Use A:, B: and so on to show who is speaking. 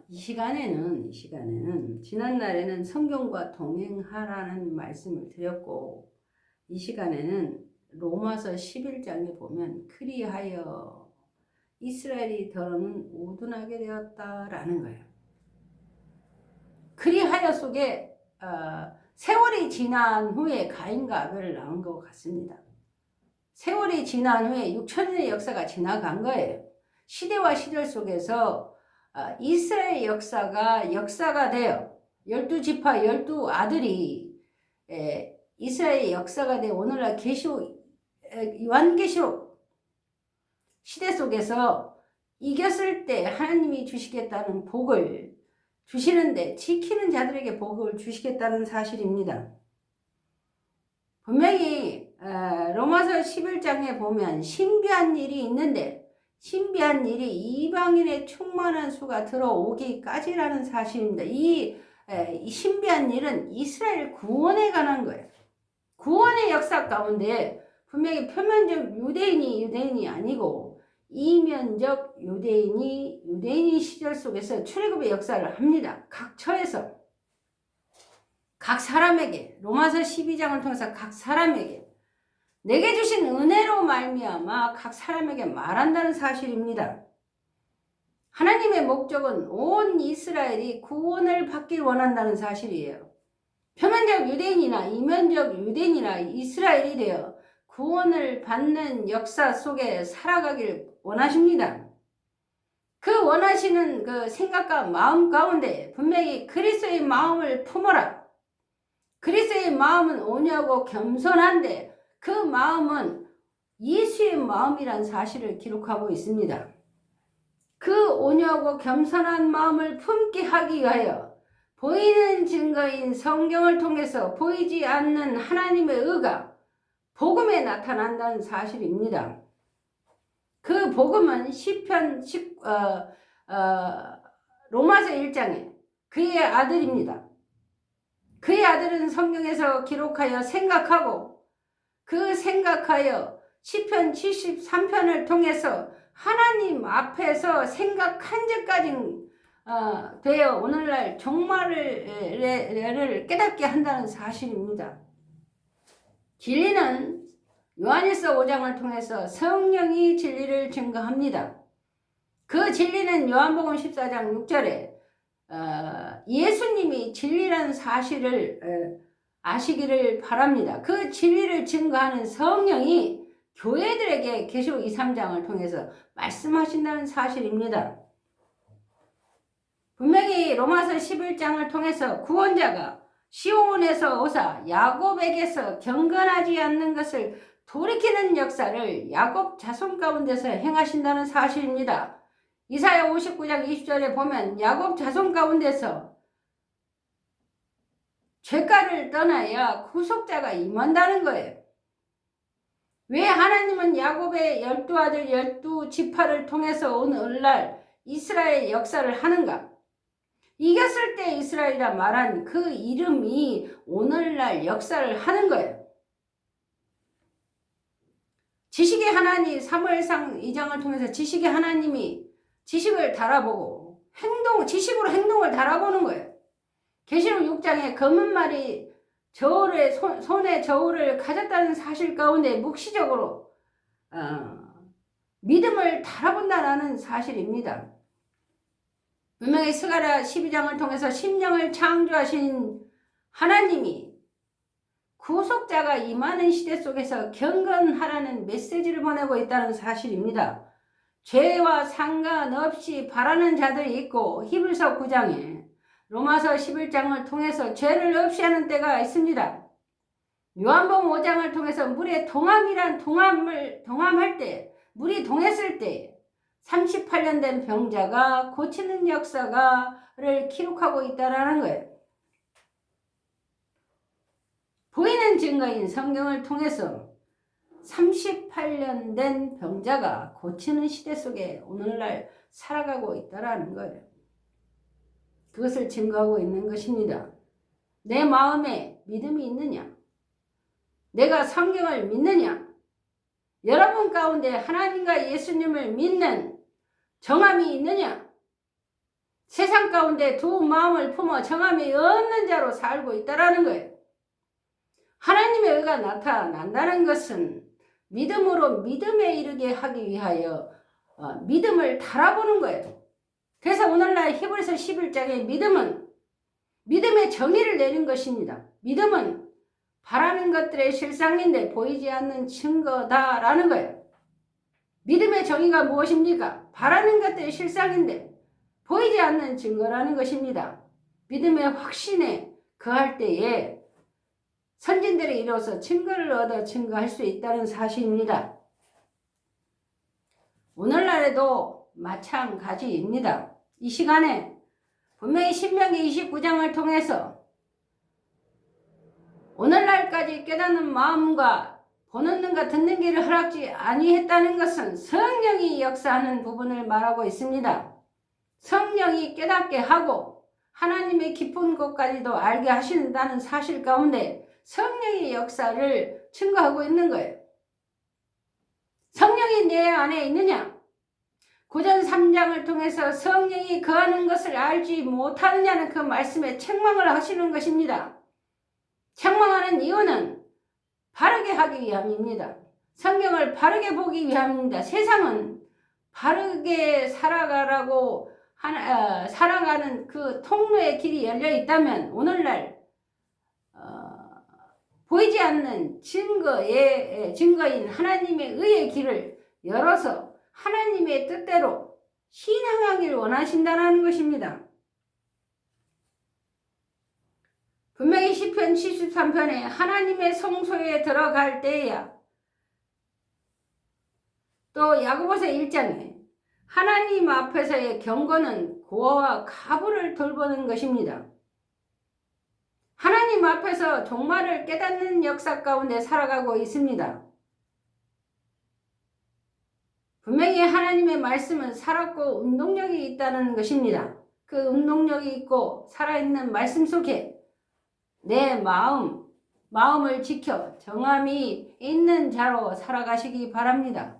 A: 이 시간에는 지난날에는 성경과 동행하라는 말씀을 드렸고, 이 시간에는 로마서 11장에 보면 그리하여 이스라엘이 더러는 우둔하게 되었다라는 거예요. 그리하여 속에 세월이 지난 후에 가인과 아벨을 낳은 것 같습니다. 세월이 지난 후에 6천년의 역사가 지나간 거예요. 시대와 시절 속에서 이스라엘 역사가 되어 12지파 12아들이 이스라엘 역사가 되어 오늘날 요한계시록 시대 속에서 이겼을 때 하나님이 주시겠다는 복을 주시는데 지키는 자들에게 복을 주시겠다는 사실입니다. 분명히 로마서 11장에 보면 신비한 일이 있는데, 신비한 일이 이방인의 충만한 수가 들어오기까지라는 사실입니다. 이 신비한 일은 이스라엘 구원에 관한 거예요. 구원의 역사 가운데 분명히 표면적 유대인이 아니고 이면적 유대인이 시절 속에서 출애굽의 역사를 합니다. 각 처에서 각 사람에게, 로마서 12장을 통해서 각 사람에게 내게 주신 은혜로 말미암아 각 사람에게 말한다는 사실입니다. 하나님의 목적은 온 이스라엘이 구원을 받길 원한다는 사실이에요. 표면적 유대인이나 이면적 유대인이나 이스라엘이 되어 구원을 받는 역사 속에 살아가길 원하십니다. 그 원하시는 그 생각과 마음 가운데 분명히 그리스도의 마음을 품어라. 그리스도의 마음은 온유하고 겸손한데 그 마음은 예수의 마음이란 사실을 기록하고 있습니다. 그 온유하고 겸손한 마음을 품게 하기 위하여 보이는 증거인 성경을 통해서 보이지 않는 하나님의 의가 복음에 나타난다는 사실입니다. 그 복음은 시편 로마서 1장에 그의 아들입니다. 그의 아들은 성경에서 기록하여 생각하고 그 생각하여 시편 73편을 통해서 하나님 앞에서 생각한 적까지 되어 오늘날 종말을 깨닫게 한다는 사실입니다. 진리는 요한일서 5장을 통해서 성령이 진리를 증거합니다. 그 진리는 요한복음 14장 6절에 예수님이 진리라는 사실을 아시기를 바랍니다. 그 진리를 증거하는 성령이 교회들에게 계시록 2, 3장을 통해서 말씀하신다는 사실입니다. 분명히 로마서 11장을 통해서 구원자가 시온에서 오사 야곱에게서 경건하지 않는 것을 돌이키는 역사를 야곱 자손 가운데서 행하신다는 사실입니다. 이사야 59장 20절에 보면 야곱 자손 가운데서 죄가를 떠나야 구속자가 임한다는 거예요. 왜 하나님은 야곱의 12아들 12지파를 통해서 오늘날 이스라엘 역사를 하는가? 이겼을 때 이스라엘이라 말한 그 이름이 오늘날 역사를 하는 거예요. 지식의 하나님 사무엘상 2장을 통해서 지식의 하나님이 지식을 달아보고 지식으로 행동을 달아보는 거예요. 계시록 6장에 검은 말이 손에 저울을 가졌다는 사실 가운데 묵시적으로 믿음을 달아본다는 사실입니다. 분명히 스가랴 12장을 통해서 심령을 창조하신 하나님이 구속자가 임하는 시대 속에서 경건하라는 메시지를 보내고 있다는 사실입니다. 죄와 상관없이 바라는 자들이 있고 히브리서 9장에 로마서 11장을 통해서 죄를 없이 하는 때가 있습니다. 요한복음 5장을 통해서 물의 동함할 때, 물이 동했을 때 38년 된 병자가 고치는 역사를 기록하고 있다는 거예요. 보이는 증거인 성경을 통해서 38년 된 병자가 고치는 시대 속에 오늘날 살아가고 있다는 거예요. 그것을 증거하고 있는 것입니다. 내 마음에 믿음이 있느냐? 내가 성경을 믿느냐? 여러분 가운데 하나님과 예수님을 믿는 정함이 있느냐? 세상 가운데 두 마음을 품어 정함이 없는 자로 살고 있다라는 거예요. 하나님의 의가 나타난다는 것은 믿음으로 믿음에 이르게 하기 위하여 믿음을 달아보는 거예요. 그래서 오늘날 히브리서 11장의 믿음은 믿음의 정의를 내린 것입니다. 믿음은 바라는 것들의 실상인데 보이지 않는 증거다라는 거예요. 믿음의 정의가 무엇입니까? 바라는 것들의 실상인데 보이지 않는 증거라는 것입니다. 믿음의 확신에 거할 때에 선진들이 이로써 증거를 얻어 증거할 수 있다는 사실입니다. 오늘날에도 마찬가지입니다. 이 시간에 분명히 신명기 29장을 통해서 오늘날까지 깨닫는 마음과 보는 눈과 듣는 귀를 허락지 아니했다는 것은 성령이 역사하는 부분을 말하고 있습니다. 성령이 깨닫게 하고 하나님의 깊은 곳까지도 알게 하신다는 사실 가운데 성령의 역사를 증거하고 있는 거예요. 성령이 내 안에 있느냐? 고전 3장을 통해서 성령이 거하는 것을 알지 못하느냐는 그 말씀에 책망을 하시는 것입니다. 책망하는 이유는 바르게 하기 위함입니다. 성경을 바르게 보기 위함입니다. 세상은 바르게 살아가라고 살아가는 그 통로의 길이 열려 있다면 오늘날 보이지 않는 증거인 하나님의 의의 길을 열어서 하나님의 뜻대로 신앙하기를 원하신다는 것입니다. 분명히 시편 73편에 하나님의 성소에 들어갈 때야, 또 야고보서 1장에 하나님 앞에서의 경고는 고아와 가부를 돌보는 것입니다. 하나님 앞에서 종말을 깨닫는 역사 가운데 살아가고 있습니다. 분명히 하나님의 말씀은 살았고 운동력이 있다는 것입니다. 그 운동력이 있고 살아있는 말씀 속에 내 마음을 지켜 정함이 있는 자로 살아가시기 바랍니다.